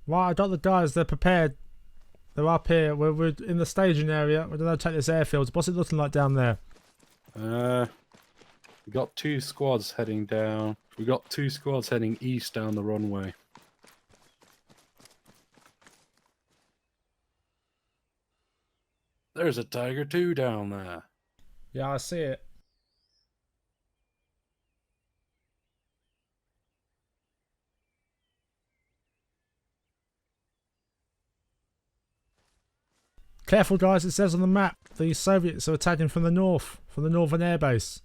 Right, I got the guys. They're prepared. They're up here. We're in the staging area. We're going to take this airfield. What's it looking like down there? We got 2 squads heading down. We got 2 squads heading east down the runway. There's a Tiger 2 down there. Yeah, I see it. Careful, guys. It says on the map the Soviets are attacking from the north, from the northern airbase.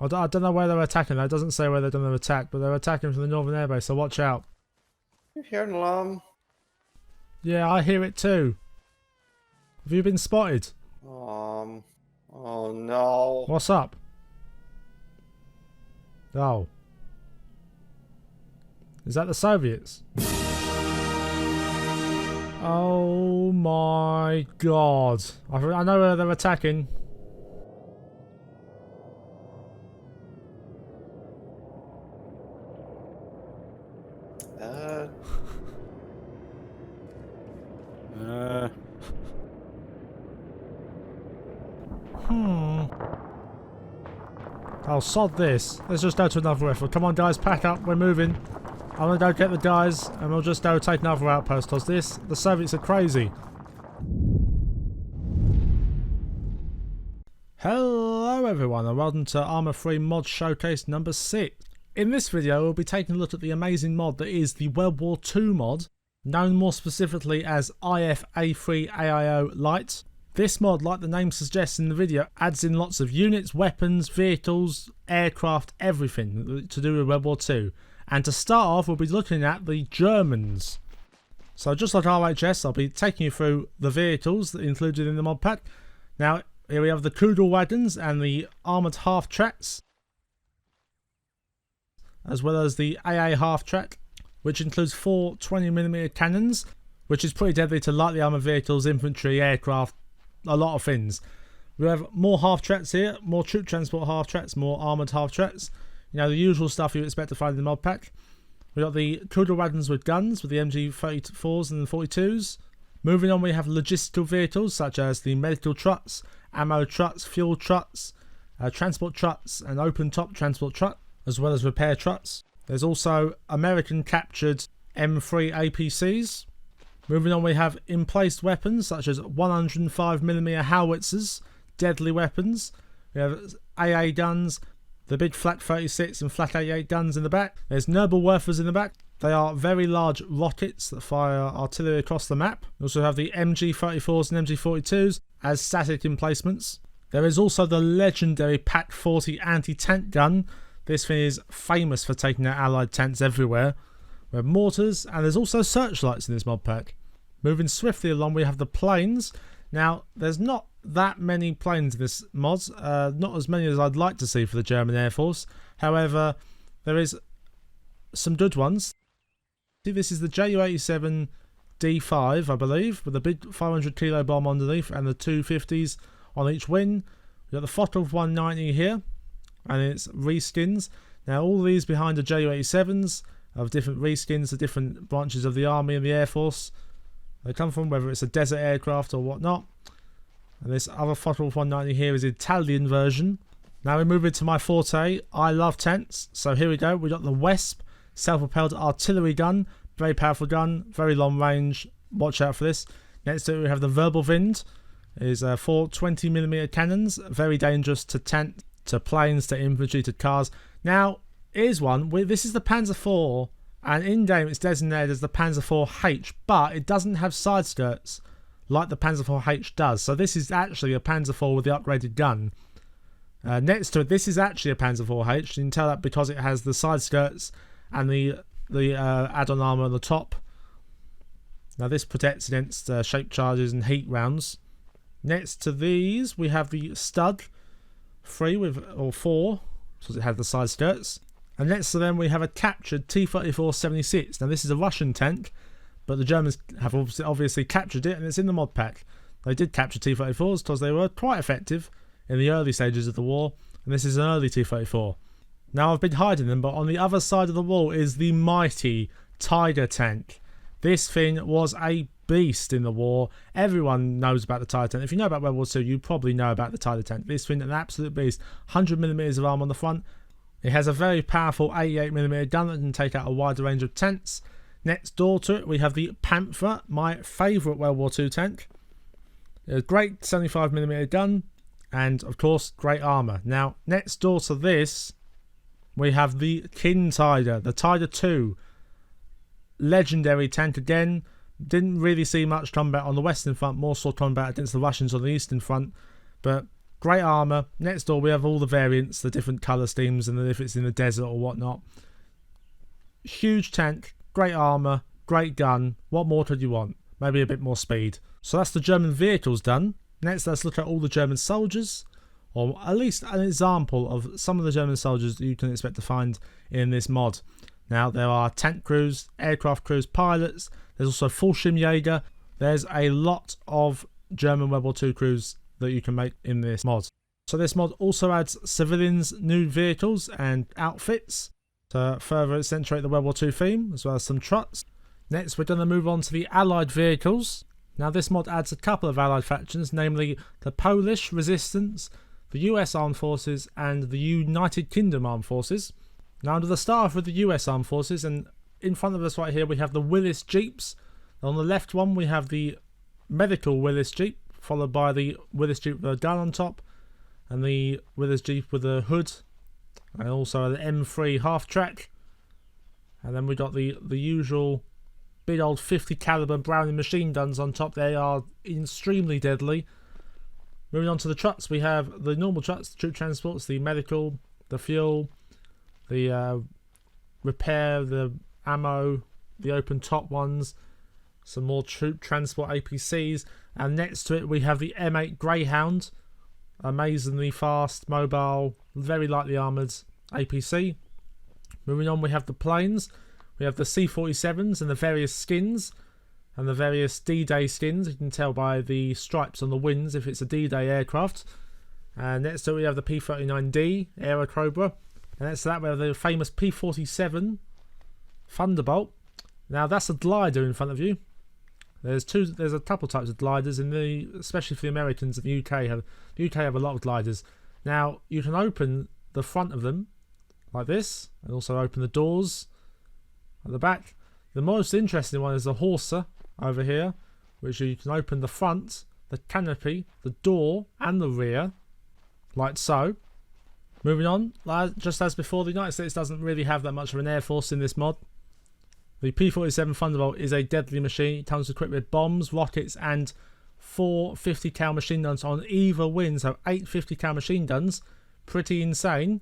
I don't know where they're attacking. It doesn't say where they're going to attack, but they're attacking from the northern airbase, so watch out. You hear an alarm? Yeah, I hear it too. Have you been spotted? Oh no. What's up? Oh. Is that the Soviets? Oh my god. I know where they're attacking. Oh, sod this. Let's just go to another effort. Come on, guys, pack up. We're moving. I'm gonna go get the guys, and we'll just go take another outpost. Cause the Soviets are crazy. Hello, everyone, and welcome to Arma 3 Mod Showcase number 6. In this video, we'll be taking a look at the amazing mod that is the World War II mod, known more specifically as IF-A3AIO Light. This mod, like the name suggests in the video, adds in lots of units, weapons, vehicles, aircraft, everything to do with World War II. And to start off, we'll be looking at the Germans. So just like RHS, I'll be taking you through the vehicles that are included in the mod pack. Now, here we have the Kudel wagons and the armoured half-tracks, as well as the AA half-track, which includes 4 20mm cannons, which is pretty deadly to lightly armoured vehicles, infantry, aircraft, a lot of things. We have more half-tracks here, more troop transport half-tracks, more armoured half-tracks. You know, the usual stuff you expect to find in the mod pack. We got the Kudel wagons with guns, with the MG34s and the 42s. Moving on, we have logistical vehicles such as the medical trucks, ammo trucks, fuel trucks, transport trucks, and open-top transport truck, as well as repair trucks. There's also American captured M3 APCs. Moving on, we have in-place weapons such as 105mm howitzers, deadly weapons. We have AA guns, the big flat 36 and flat 88 guns in the back. There's Nobelwerfers in the back. They are very large rockets that fire artillery across the map. We also have the MG34s and MG42s as static emplacements. There is also the legendary PaK 40 anti-tank gun. This thing is famous for taking out allied tanks everywhere. We have mortars, and there's also searchlights in this mod pack. Moving swiftly along, we have the planes. Now, there's not that many planes in this mod, not as many as I'd like to see for the German Air Force. However, there is some good ones. This is the Ju-87 D5, I believe, with a big 500 kilo bomb underneath and the 250s on each wing. We've got the Focke 190 here, and its reskins. Now, all these behind the Ju-87s of different reskins to different branches of the Army and the Air Force they come from, whether it's a desert aircraft or whatnot. And this other Focke 190 here is the Italian version. Now we move into my forte. I love tanks, so here we go. We got the Wesp self-propelled artillery gun, very powerful gun, very long range. Watch out for this. Next to it we have the Wirbelwind. It is 4 20mm cannons, very dangerous to tank, to planes, to infantry, to cars. Now, here's one. This is the Panzer IV, and in game it's designated as the Panzer IV-H, but it doesn't have side skirts like the Panzer IV-H does. So this is actually a Panzer IV with the upgraded gun. Next to it, this is actually a Panzer IV-H. You can tell that because it has the side skirts and the add-on armour on the top. Now this protects against shape charges and heat rounds. Next to these, we have the Stud 3 or 4, because it has the side skirts. And next to them, we have a captured T-34-76. Now this is a Russian tank, but the Germans have obviously captured it, and it's in the mod pack. They did capture T-34s because they were quite effective in the early stages of the war, and this is an early T-34. Now I've been hiding them, but on the other side of the wall is the mighty Tiger tank. This thing was a beast in the war. Everyone knows about the Tiger tank. If you know about World War II, you probably know about the Tiger tank. This thing, an absolute beast. 100mm of arm on the front. It has a very powerful 88mm gun that can take out a wider range of tanks. Next door to it, we have the Panther, my favourite World War II tank. A great 75mm gun, and of course, great armour. Now, next door to this, we have the King Tiger, the Tiger II. Legendary tank again. Didn't really see much combat on the Western Front, more saw combat against the Russians on the Eastern Front, but great armour. Next door, we have all the variants, the different colour schemes, and if it's in the desert or whatnot. Huge tank, great armour, great gun. What more could you want? Maybe a bit more speed. So that's the German vehicles done. Next, let's look at all the German soldiers, or at least an example of some of the German soldiers that you can expect to find in this mod. Now, there are tank crews, aircraft crews, pilots. There's also Fallschirmjäger. There's a lot of German World War II crews that you can make in this mod. So this mod also adds civilians, new vehicles and outfits to further accentuate the World War II theme, as well as some trucks. Next, we're going to move on to the Allied vehicles. Now, this mod adds a couple of Allied factions, namely the Polish Resistance, the US Armed Forces, and the United Kingdom Armed Forces. Now, under the start with the US Armed Forces, and in front of us right here, we have the Willis Jeeps. On the left one, we have the medical Willis Jeep, followed by the Willis Jeep with a gun on top, and the Willis Jeep with a hood, and also the M3 half-track. And then we got the usual big old 50 caliber Browning machine guns on top. They are extremely deadly. Moving on to the trucks, we have the normal trucks, the troop transports, the medical, the fuel, the repair, the ammo, the open top ones, some more troop transport APCs, and next to it we have the M8 Greyhound, amazingly fast, mobile, very lightly armoured APC. Moving on, we have the planes. We have the C-47s and the various skins, and the various D-Day skins. You can tell by the stripes on the wings if it's a D-Day aircraft. And next to it we have the P-39D Aerocobra. And next to that we have the famous P-47 Thunderbolt. Now that's a glider in front of you. There's a couple types of gliders especially for the Americans and the UK have a lot of gliders. Now you can open the front of them like this, and also open the doors at the back. The most interesting one is the Horsa over here, which you can open the front, the canopy, the door, and the rear, like so. Moving on, just as before, the United States doesn't really have that much of an air force in this mod. The P-47 Thunderbolt is a deadly machine. It comes equipped with bombs, rockets, and 4 50 cal machine guns on either wing, so 8 50 cal machine guns. Pretty insane.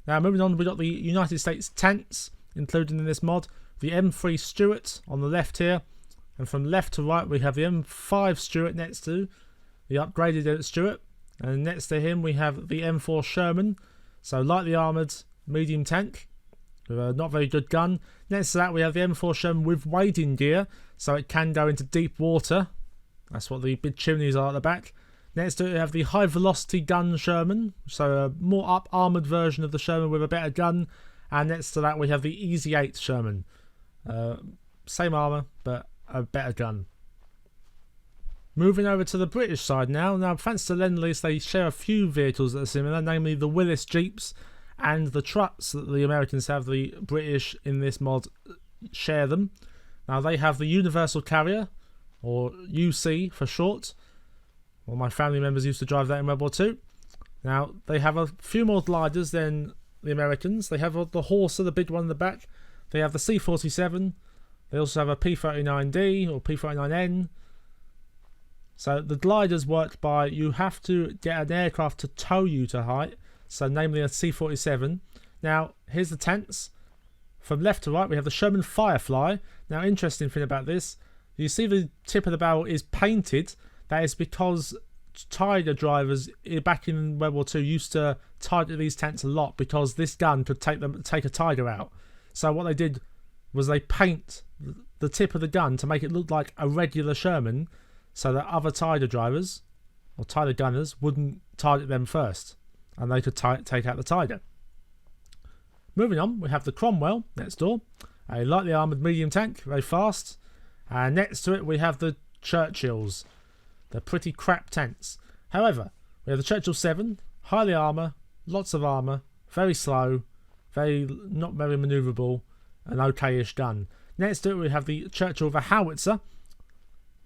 Now moving on, we got the United States tanks included in this mod. The M3 Stuart on the left here, and from left to right we have the M5 Stuart next to the upgraded Stuart, and next to him we have the M4 Sherman, so lightly armoured medium tank with a not very good gun. Next to that we have the M4 Sherman with wading gear, so it can go into deep water. That's what the big chimneys are at the back. Next to it we have the high velocity gun Sherman, so a more up armoured version of the Sherman with a better gun. And next to that we have the Easy 8 Sherman. Same armour, but a better gun. Moving over to the British side now. Now, thanks to Lend-Lease, they share a few vehicles that are similar, namely the Willis Jeeps and the trucks that the Americans have. The British in this mod share them. Now, they have the Universal Carrier, or UC for short. Well, my family members used to drive that in World War II. Now, they have a few more gliders than the Americans. They have the Horsa, the big one in the back. They have the C-47. They also have a P-39D or P-39N. So the gliders work by, you have to get an aircraft to tow you to height, so namely a C-47. Now, here's the tanks. From left to right, we have the Sherman Firefly. Now, interesting thing about this, you see the tip of the barrel is painted. That is because Tiger drivers back in World War II used to target these tanks a lot because this gun could take a Tiger out. So what they did was they paint the tip of the gun to make it look like a regular Sherman, so that other Tiger drivers or Tiger gunners wouldn't target them first, and they could take out the Tiger. Moving on, we have the Cromwell next door, a lightly armoured medium tank, very fast. And next to it we have the Churchills. They're pretty crap tanks. However, we have the Churchill 7, highly armour, lots of armour, very slow, not very manoeuvrable, an okay-ish gun. Next to it we have the Churchill with a howitzer.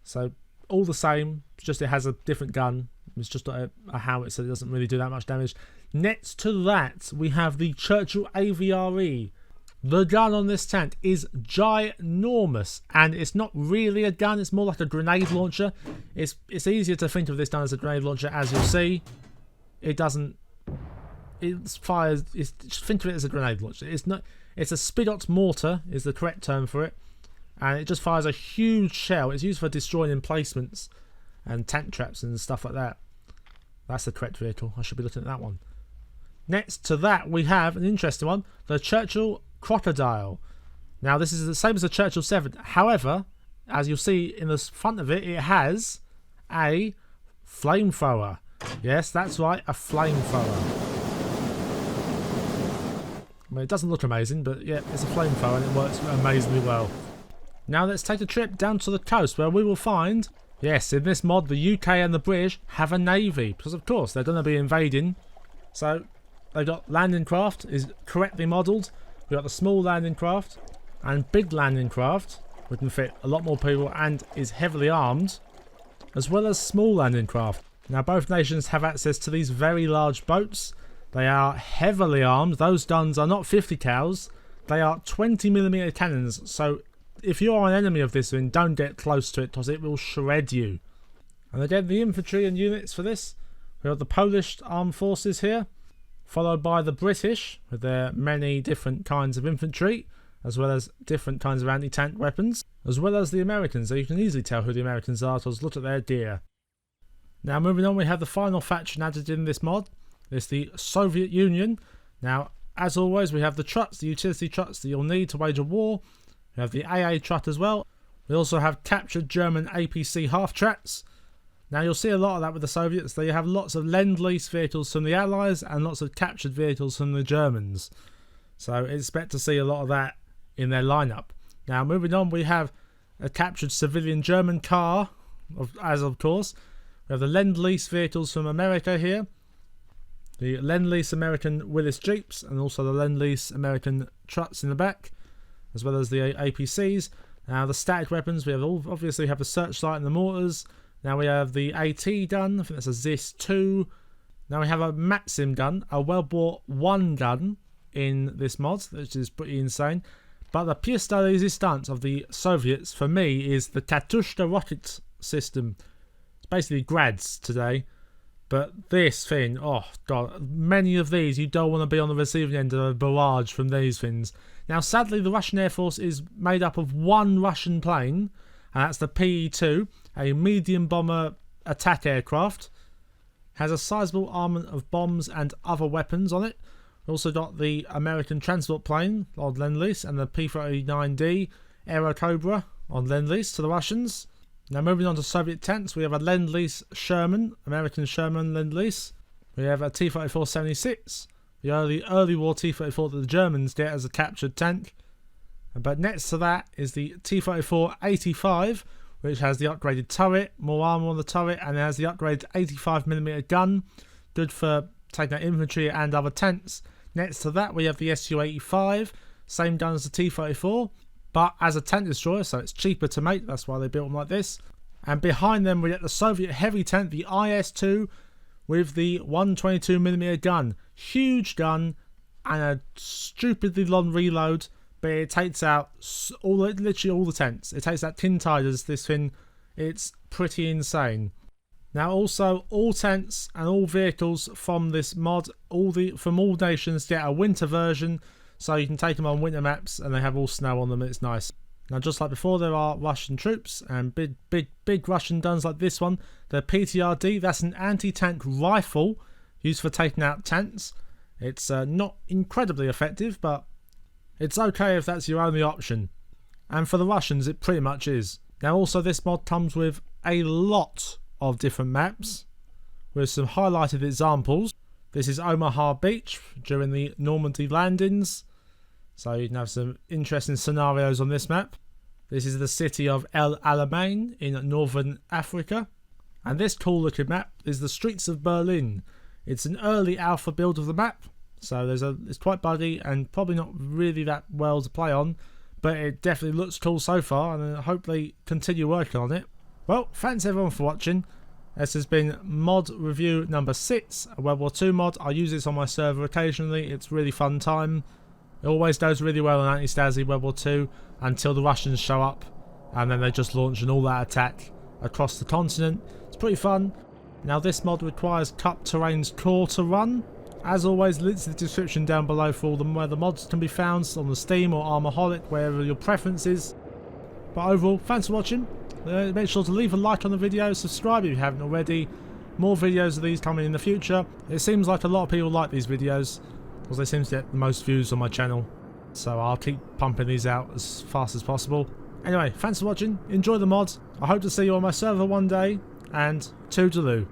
So all the same, just it has a different gun. It's just a howitzer, it doesn't really do that much damage. Next to that we have the Churchill Avre. The gun on this tank is ginormous, and it's not really a gun, it's more like a grenade launcher. It's easier to think of this gun as a grenade launcher, as you'll see. Just think of it as a grenade launcher. It's a Spidot mortar is the correct term for it, and it just fires a huge shell. It's used for destroying emplacements and tank traps and stuff like that. That's the correct vehicle. I should be looking at that one. Next to that we have an interesting one, the Churchill Crocodile. Now this is the same as the Churchill 7. However, as you'll see in the front of it, it has a flamethrower. Yes, that's right, a flamethrower. I mean, it doesn't look amazing, but yeah, it's a flamethrower and it works amazingly well. Now let's take a trip down to the coast where we will find, yes, in this mod the UK and the British have a navy, because of course they're going to be invading. So they've got landing craft, is correctly modelled. We've got the small landing craft and big landing craft, which can fit a lot more people and is heavily armed, as well as small landing craft. Now both nations have access to these very large boats. They are heavily armed. Those guns are not 50 cals, they are 20mm cannons. So if you're an enemy of this thing, don't get close to it because it will shred you. And again, the infantry and units for this, we have the Polish armed forces here, followed by the British with their many different kinds of infantry, as well as different kinds of anti-tank weapons, as well as the Americans. So you can easily tell who the Americans are because look at their gear. Now moving on, we have the final faction added in this mod. It's the Soviet Union. Now, as always, we have the trucks, the utility trucks that you'll need to wage a war. We have the AA truck as well. We also have captured German APC half-tracks. Now you'll see a lot of that with the Soviets. They have lots of Lend-Lease vehicles from the Allies and lots of captured vehicles from the Germans. So expect to see a lot of that in their lineup. Now moving on, we have a captured civilian German car, of course. We have the Lend-Lease vehicles from America here. The Lend-Lease American Willys Jeeps and also the Lend-Lease American trucks in the back, as well as the APCs. Now the static weapons, we have obviously have the searchlight and the mortars. Now we have the AT gun, I think that's a ZIS-2. Now we have a Maxim gun, a World 1 gun in this mod, which is pretty insane. But the pièce de résistance of the Soviets, for me, is the Tattusta rocket system. It's basically Grads today. But this thing, oh god, many of these, you don't want to be on the receiving end of a barrage from these things. Now sadly the Russian Air Force is made up of one Russian plane, and that's the PE-2, a medium bomber attack aircraft. Has a sizable armament of bombs and other weapons on it. We've also got the American transport plane on Lend-Lease and the P-39D Aero Cobra on Lend-Lease to the Russians. Now moving on to Soviet tanks, we have a Lend-Lease Sherman, American Sherman Lend-Lease. We have a T-34-76, the early war T-34 that the Germans get as a captured tank. But next to that is the T-34-85, which has the upgraded turret, more armour on the turret, and it has the upgraded 85mm gun, good for taking out infantry and other tanks. Next to that we have the Su-85, same gun as the T-34, but as a tank destroyer, so it's cheaper to make, that's why they built them like this. And behind them we get the Soviet heavy tank, the IS-2, with the 122mm gun. Huge gun and a stupidly long reload, but it takes out literally all the tanks. It takes out tin tiders, this thing. It's pretty insane. Now also, all tanks and all vehicles from this mod, from all nations get a winter version, so you can take them on winter maps and they have all snow on them. It's nice. Now just like before, there are Russian troops and big Russian guns like this one. The PTRD, that's an anti-tank rifle used for taking out tanks. It's not incredibly effective, but it's okay if that's your only option. And for the Russians, it pretty much is. Now also, this mod comes with a lot of different maps with some highlighted examples. This is Omaha Beach during the Normandy landings. So you can have some interesting scenarios on this map. This is the city of El Alamein in northern Africa. And this cool looking map is the streets of Berlin. It's an early alpha build of the map, so it's quite buggy and probably not really that well to play on, but it definitely looks cool so far, and hopefully continue working on it. Well, thanks everyone for watching. This has been mod review number 6, a World War II mod. I use this on my server occasionally. It's really fun time. It always does really well on anti-Stasi World War II until the Russians show up, and then they just launch an all-out attack across the continent. It's pretty fun. Now this mod requires Cup Terrain's core to run. As always, links in the description down below for all where the mods can be found on the Steam or Armaholic, wherever your preference is. But overall, thanks for watching. Make sure to leave a like on the video, subscribe if you haven't already. More videos of these coming in the future. It seems like a lot of people like these videos, because they seem to get the most views on my channel. So I'll keep pumping these out as fast as possible. Anyway, thanks for watching, enjoy the mod. I hope to see you on my server one day, and toodaloo.